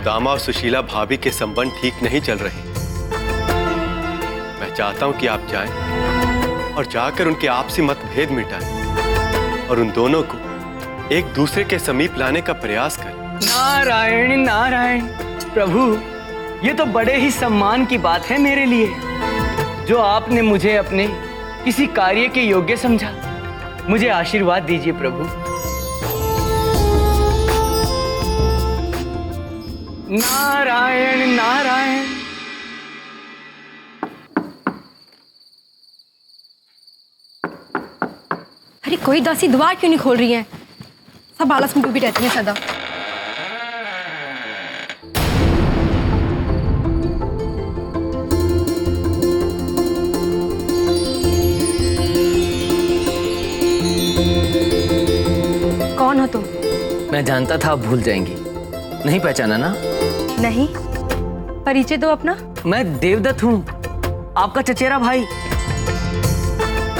सुदामा और सुशीला भाभी के संबंध ठीक नहीं चल रहे। मैं चाहता हूं कि आप जाएं और जाकर उनके आपसी मतभेद मिटाएं और उन दोनों को एक दूसरे के समीप लाने का प्रयास करें। नारायण नारायण प्रभु, ये तो बड़े ही सम्मान की बात है मेरे लिए, जो आपने मुझे अपने किसी कार्य के योग्य समझा। मुझे आशीर्वाद दीजिए प्रभु। नारायण नारायण। अरे कोई दासी द्वार क्यों नहीं खोल रही है? सब आलस में डूबी रहती है सदा। कौन हो तुम? मैं जानता था आप भूल जाएंगी। नहीं पहचाना ना? नहीं, परिचय दो अपना। मैं देवदत्त हूँ, आपका चचेरा भाई।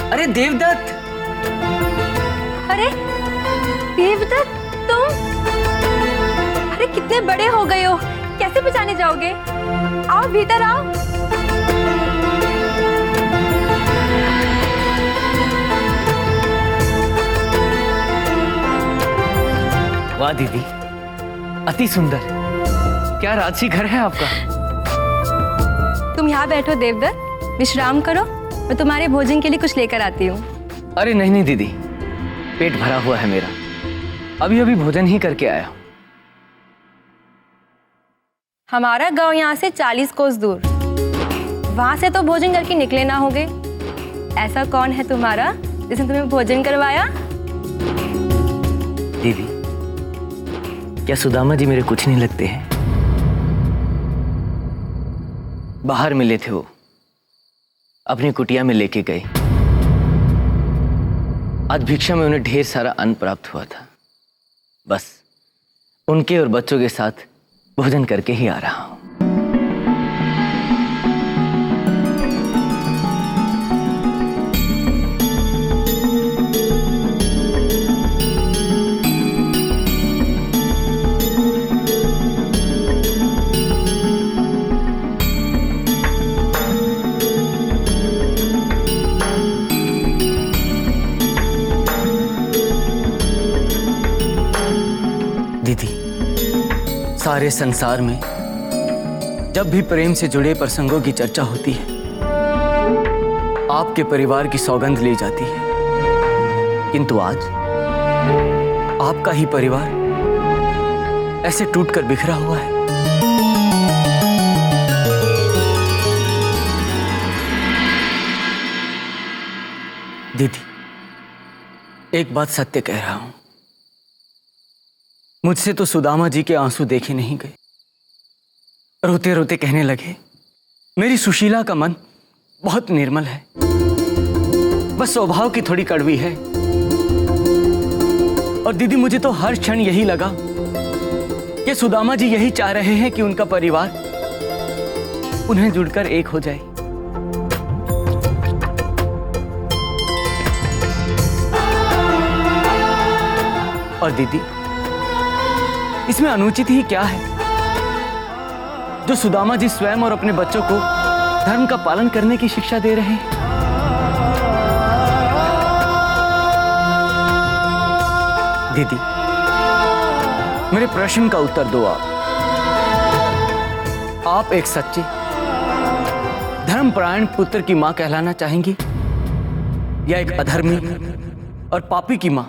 अरे देवदत्त। अरे देवदत्त तुम? अरे कितने बड़े हो गए हो, कैसे पहचाने जाओगे? आओ भीतर आओ। वाह दीदी, अति सुंदर। क्या राजसी घर है आपका? तुम यहाँ बैठो देवदत्त, विश्राम करो, मैं तुम्हारे भोजन के लिए कुछ लेकर आती हूँ। अरे नहीं नहीं दीदी, पेट भरा हुआ है मेरा, अभी अभी भोजन ही करके आया हूँ। हमारा गांव यहाँ से 40 कोस दूर, वहां से तो भोजन करके निकले ना होगे। ऐसा कौन है तुम्हारा जिसने तुम्हें भोजन करवाया? दीदी, क्या सुदामा जी मेरे कुछ नहीं लगते हैं? बाहर मिले थे वो, अपनी कुटिया में लेके गए। आज भिक्षा में उन्हें ढेर सारा अन्न प्राप्त हुआ था, बस उनके और बच्चों के साथ भोजन करके ही आ रहा हूं। दीदी, सारे संसार में जब भी प्रेम से जुड़े प्रसंगों की चर्चा होती है, आपके परिवार की सौगंध ली जाती है, किंतु आज आपका ही परिवार ऐसे टूटकर बिखरा हुआ है। दीदी, एक बात सत्य कह रहा हूं, मुझसे तो सुदामा जी के आंसू देखे नहीं गए। रोते रोते कहने लगे, मेरी सुशीला का मन बहुत निर्मल है, बस स्वभाव की थोड़ी कड़वी है। और दीदी, मुझे तो हर क्षण यही लगा कि सुदामा जी यही चाह रहे हैं कि उनका परिवार उन्हें जुड़कर एक हो जाए। और दीदी, इसमें अनुचित ही क्या है जो सुदामा जी स्वयं और अपने बच्चों को धर्म का पालन करने की शिक्षा दे रहे हैं। दीदी, मेरे प्रश्न का उत्तर दो आप एक सच्चे धर्मपरायण पुत्र की मां कहलाना चाहेंगी या एक अधर्मी और पापी की मां?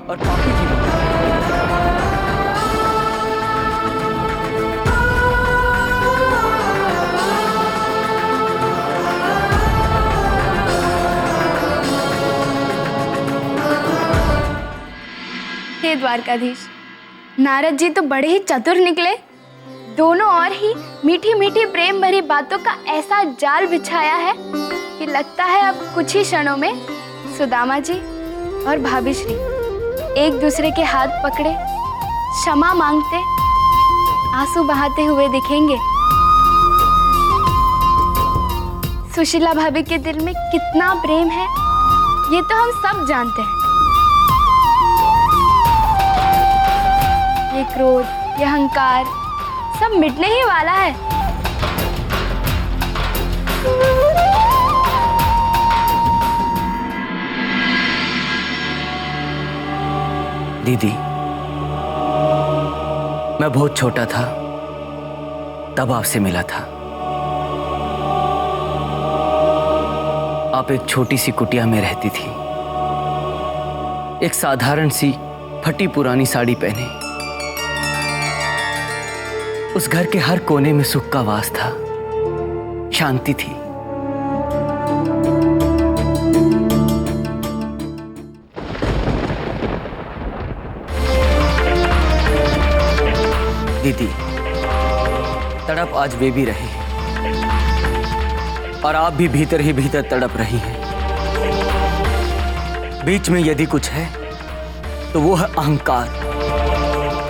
हे द्वारकाधीश, नारद जी तो बड़े ही चतुर निकले। दोनों और ही मीठी मीठी प्रेम भरी बातों का ऐसा जाल बिछाया है कि लगता है अब कुछ ही क्षणों में सुदामा जी और भाभी श्री एक दूसरे के हाथ पकड़े क्षमा मांगते, आंसू बहाते हुए दिखेंगे। सुशीला भाभी के दिल में कितना प्रेम है ये तो हम सब जानते हैं। ये क्रोध, ये अहंकार सब मिटने ही वाला है। दीदी, मैं बहुत छोटा था तब आपसे मिला था। आप एक छोटी सी कुटिया में रहती थी, एक साधारण सी फटी पुरानी साड़ी पहने। उस घर के हर कोने में सुख का वास था, शांति थी। दीदी, तड़प आज वे भी रहे और आप भी भीतर ही भीतर तड़प रही हैं। बीच में यदि कुछ है तो वो है अहंकार,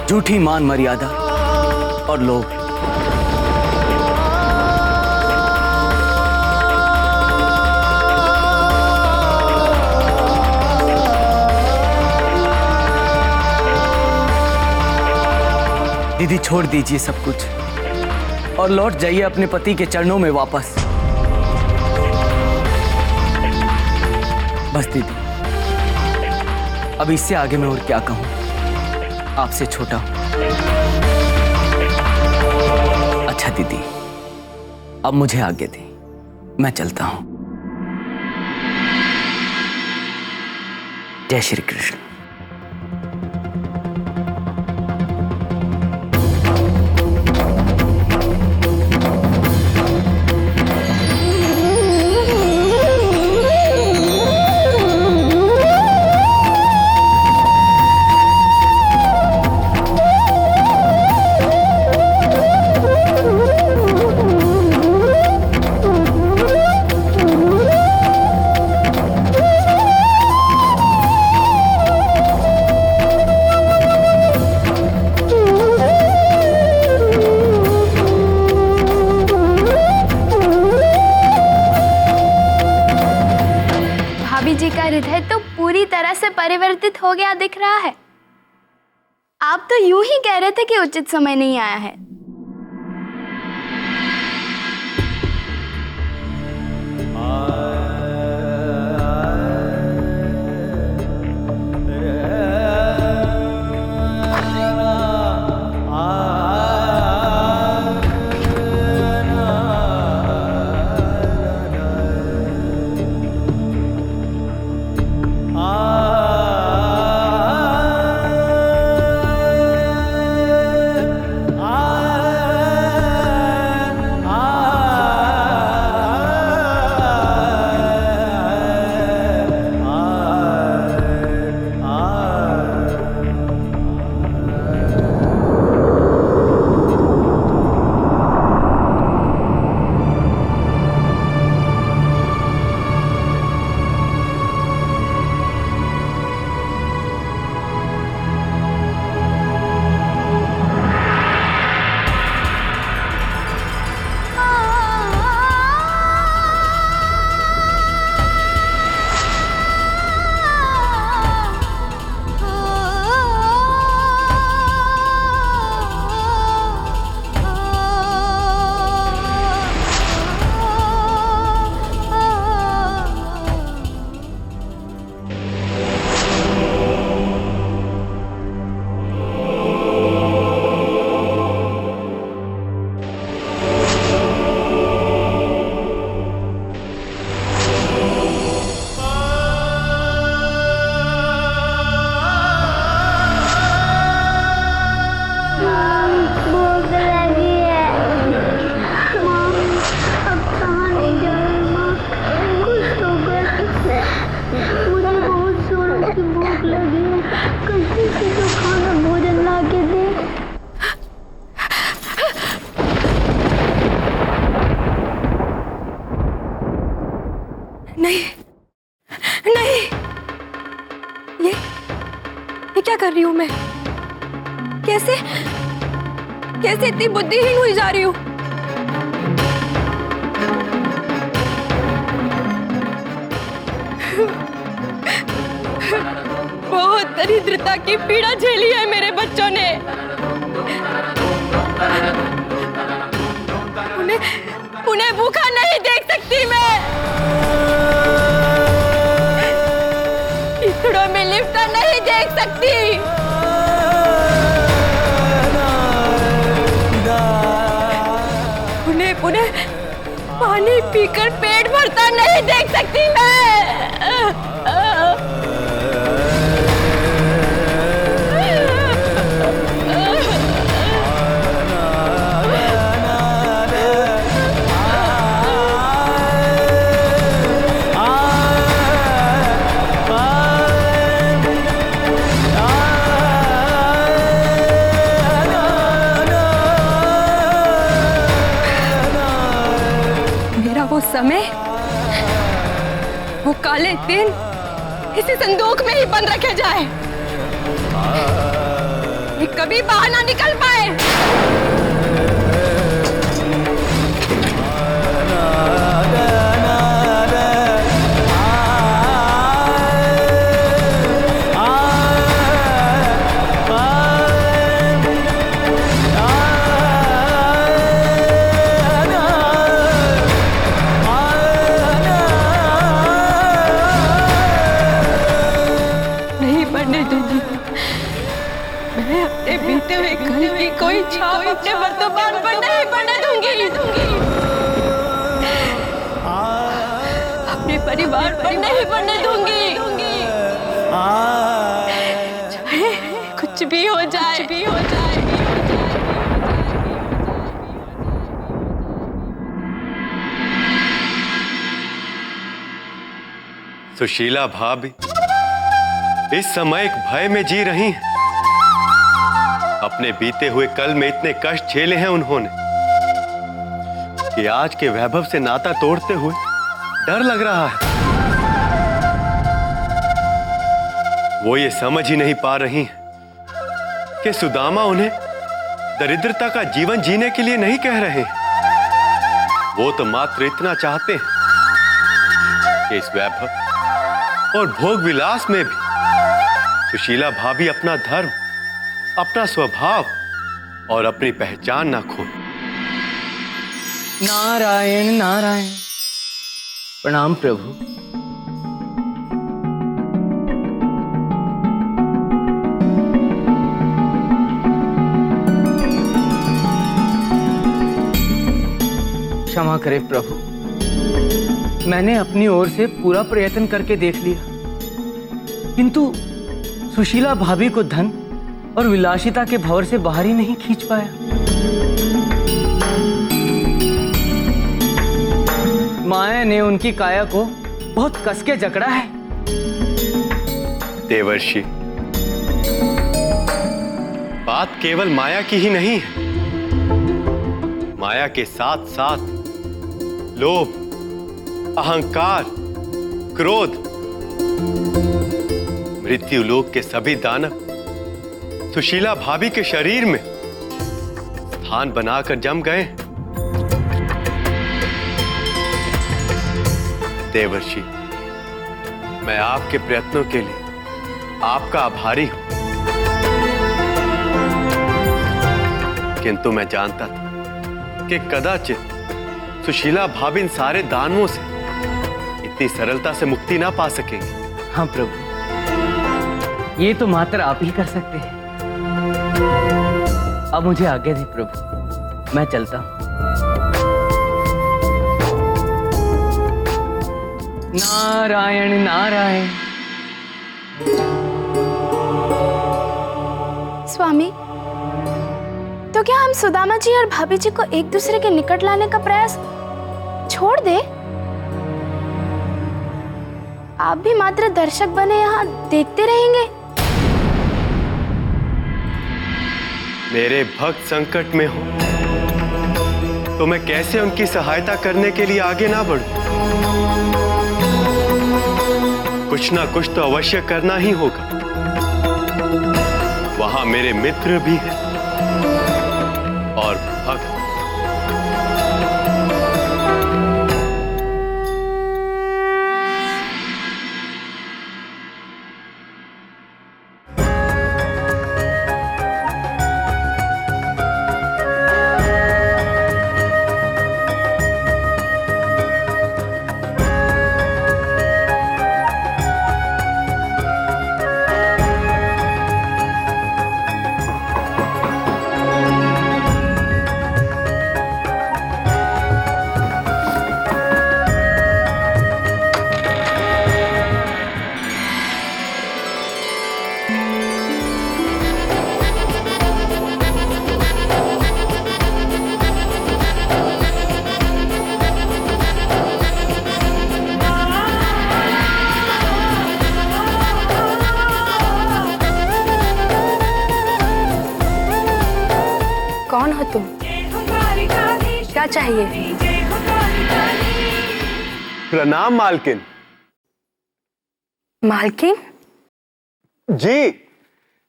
झूठी मान मर्यादा और लोभ। दीदी, छोड़ दीजिए सब कुछ और लौट जाइए अपने पति के चरणों में वापस। बस दीदी, अब इससे आगे मैं और क्या कहूं, आपसे छोटा हूं। अच्छा दीदी, अब मुझे आगे दें, मैं चलता हूं। जय श्री कृष्ण। जी का हृदय तो पूरी तरह से परिवर्तित हो गया दिख रहा है। आप तो यूं ही कह रहे थे कि उचित समय नहीं आया है। ये क्या कर रही हूँ मैं? कैसे कैसे इतनी बुद्धिहीन हुई जा रही हूँ? बहुत दरिद्रता की पीड़ा झेली है मेरे बच्चों ने। उन्हें भूखा नहीं देख सकती मैं। कीचड़ों में लिपटा नहीं देख सकती। उन्हें पानी पीकर पेट भरता नहीं देख सकती मैं। वो समय, वो काले दिन इसी संदूक में ही बंद रखे जाए, ये कभी बाहर ना निकल पाए। मैं अपने बीते हुए कल की कोई छाप अपने वर्तमान पर नहीं पड़ने दूंगी। अपने परिवार पर नहीं पड़ने दूंगी। चाहे कुछ भी हो जाए, कुछ भी हो जाए। सुशीला भाभी इस समय एक भय में जी रही हैं। अपने बीते हुए कल में इतने कष्ट झेले हैं उन्होंने कि आज के वैभव से नाता तोड़ते हुए डर लग रहा है। वो ये समझ ही नहीं पा रही हैं कि सुदामा उन्हें दरिद्रता का जीवन जीने के लिए नहीं कह रहे हैं। वो तो मात्र इतना चाहते हैं कि इस वैभव और भोग विलास में भी सुशीला भाभी अपना धर्म, अपना स्वभाव और अपनी पहचान ना खो। नारायण नारायण। प्रणाम प्रभु। क्षमा करें प्रभु, मैंने अपनी ओर से पूरा प्रयत्न करके देख लिया, किंतु सुशीला भाभी को धन और विलासिता के भंवर से बाहर ही नहीं खींच पाया। माया ने उनकी काया को बहुत कसके जकड़ा है। देवर्षि, बात केवल माया की ही नहीं है। माया के साथ साथ लोभ, अहंकार, क्रोध, मृत्यु लोक के सभी दानव सुशीला भाभी के शरीर में स्थान बनाकर जम गए। देवर्षि, मैं आपके प्रयत्नों के लिए आपका आभारी हूं, किंतु मैं जानता था कि कदाचित सुशीला भाभी इन सारे दानवों से इतनी सरलता से मुक्ति ना पा सकेंगी। हाँ प्रभु, ये तो मात्र आप ही कर सकते हैं। अब मुझे आज्ञा दी प्रभु, मैं चलता हूं। नारायण नारायण। स्वामी, तो क्या हम सुदामा जी और भाभी जी को एक दूसरे के निकट लाने का प्रयास छोड़ दे? आप भी मात्र दर्शक बने यहाँ देखते रहेंगे? मेरे भक्त संकट में हो तो मैं कैसे उनकी सहायता करने के लिए आगे ना बढ़ूं? कुछ ना कुछ तो अवश्य करना ही होगा। वहां मेरे मित्र भी हैं और भक्त। हो तुम? क्या चाहिए? प्रणाम मालकिन। मालकिन? जी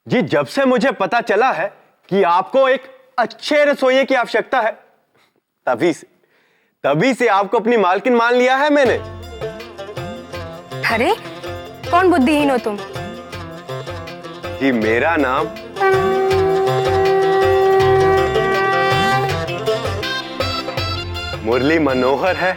जी, जब से मुझे पता चला है कि आपको एक अच्छे रसोइये की आवश्यकता है, तभी से आपको अपनी मालकिन मान लिया है मैंने। अरे कौन बुद्धिहीन हो तुम? जी, मेरा नाम मुरली मनोहर है।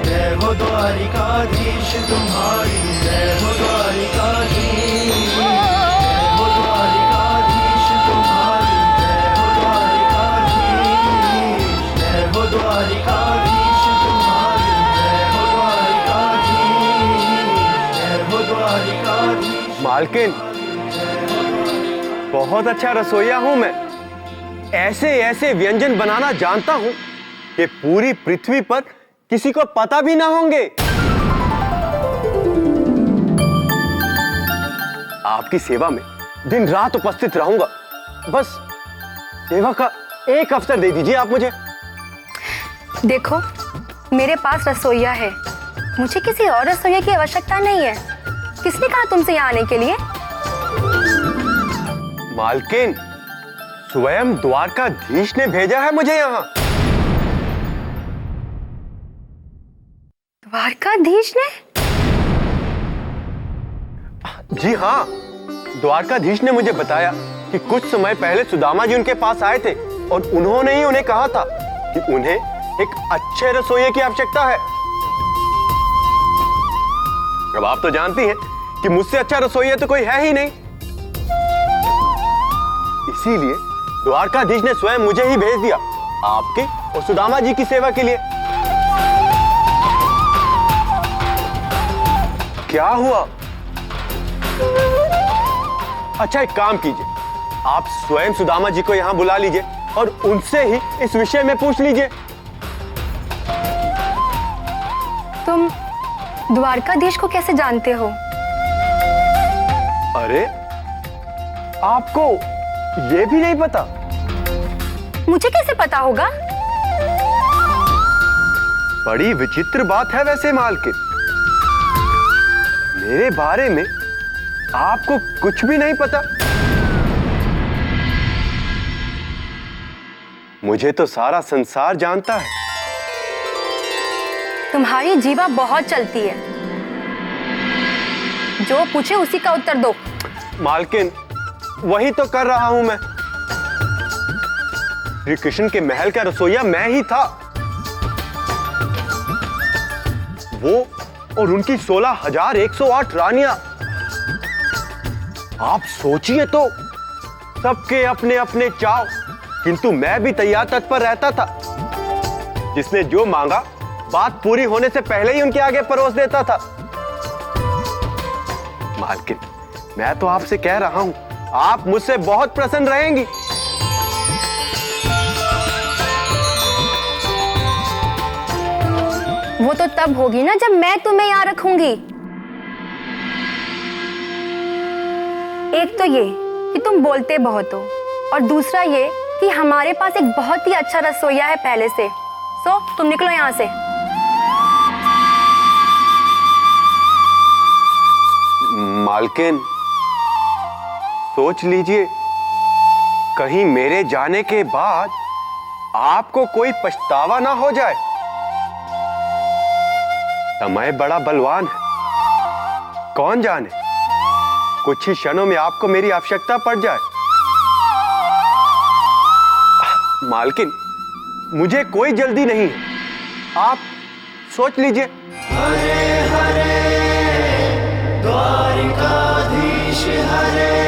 जय हो द्वारिकाधीश तुम्हारी, जय हो द्वारिकाधीश, जय हो द्वारिकाधीश तुम्हारी, जय हो द्वारिकाधीश, जय हो द्वारिकाधीश तुम्हारी, जय हो द्वारिकाधीश, जय हो द्वारिकाधीश। मालकिन, बहुत अच्छा रसोइया हूं मैं। ऐसे ऐसे व्यंजन बनाना जानता हूं कि पूरी पृथ्वी पर किसी को पता भी ना होंगे। आपकी सेवा में दिन रात उपस्थित रहूंगा। बस सेवा का एक अवसर दे दीजिए आप मुझे। देखो, मेरे पास रसोइया है, मुझे किसी और रसोइया की आवश्यकता नहीं है। किसने कहा तुमसे यहाँ आने के लिए? मालकिन, स्वयं द्वारकाधीश ने भेजा है मुझे यहाँ। द्वारकाधीश ने? जी हाँ, द्वारकाधीश ने मुझे बताया कि कुछ समय पहले सुदामा जी उनके पास आए थे और उन्होंने ही उन्हें कहा था कि उन्हें एक अच्छे रसोइये की आवश्यकता है। अब आप तो जानती हैं कि मुझसे अच्छा रसोइया तो कोई है ही नहीं। इसीलिए द्वारकाधीश ने स्वयं मुझे ही भेज दिया आपके और सुदामा जी की सेवा के लिए। क्या हुआ? अच्छा, एक काम कीजिए, आप स्वयं सुदामा जी को यहां बुला लीजिए और उनसे ही इस विषय में पूछ लीजिए। तुम द्वारकाधीश को कैसे जानते हो? अरे, आपको ये भी नहीं पता? मुझे कैसे पता होगा? बड़ी विचित्र बात है वैसे मालकिन। मेरे बारे में आपको कुछ भी नहीं पता? मुझे तो सारा संसार जानता है। तुम्हारी जीवा बहुत चलती है, जो पूछे उसी का उत्तर दो। मालकिन, वही तो कर रहा हूं मैं। श्री कृष्ण के महल का रसोइया मैं ही था। वो और उनकी 16,108 रानियां। आप सोचिए तो, सबके अपने अपने चाव, किंतु मैं भी तैयार तत्पर रहता था। जिसने जो मांगा बात पूरी होने से पहले ही उनके आगे परोस देता था। मालकिन, मैं तो आपसे कह रहा हूं, आप मुझसे बहुत प्रसन्न रहेंगी। वो तो तब होगी ना जब मैं तुम्हें यहाँ रखूंगी। एक तो ये कि तुम बोलते बहुत हो, और दूसरा ये कि हमारे पास एक बहुत ही अच्छा रसोइया है पहले से। सो तुम निकलो यहाँ से। मालकिन, सोच लीजिए, कहीं मेरे जाने के बाद आपको कोई पछतावा ना हो जाए। समय बड़ा बलवान है, कौन जाने कुछ ही क्षणों में आपको मेरी आवश्यकता पड़ जाए। मालकिन, मुझे कोई जल्दी नहीं है, आप सोच लीजिए। हरे हरे द्वारिकाधीश हरे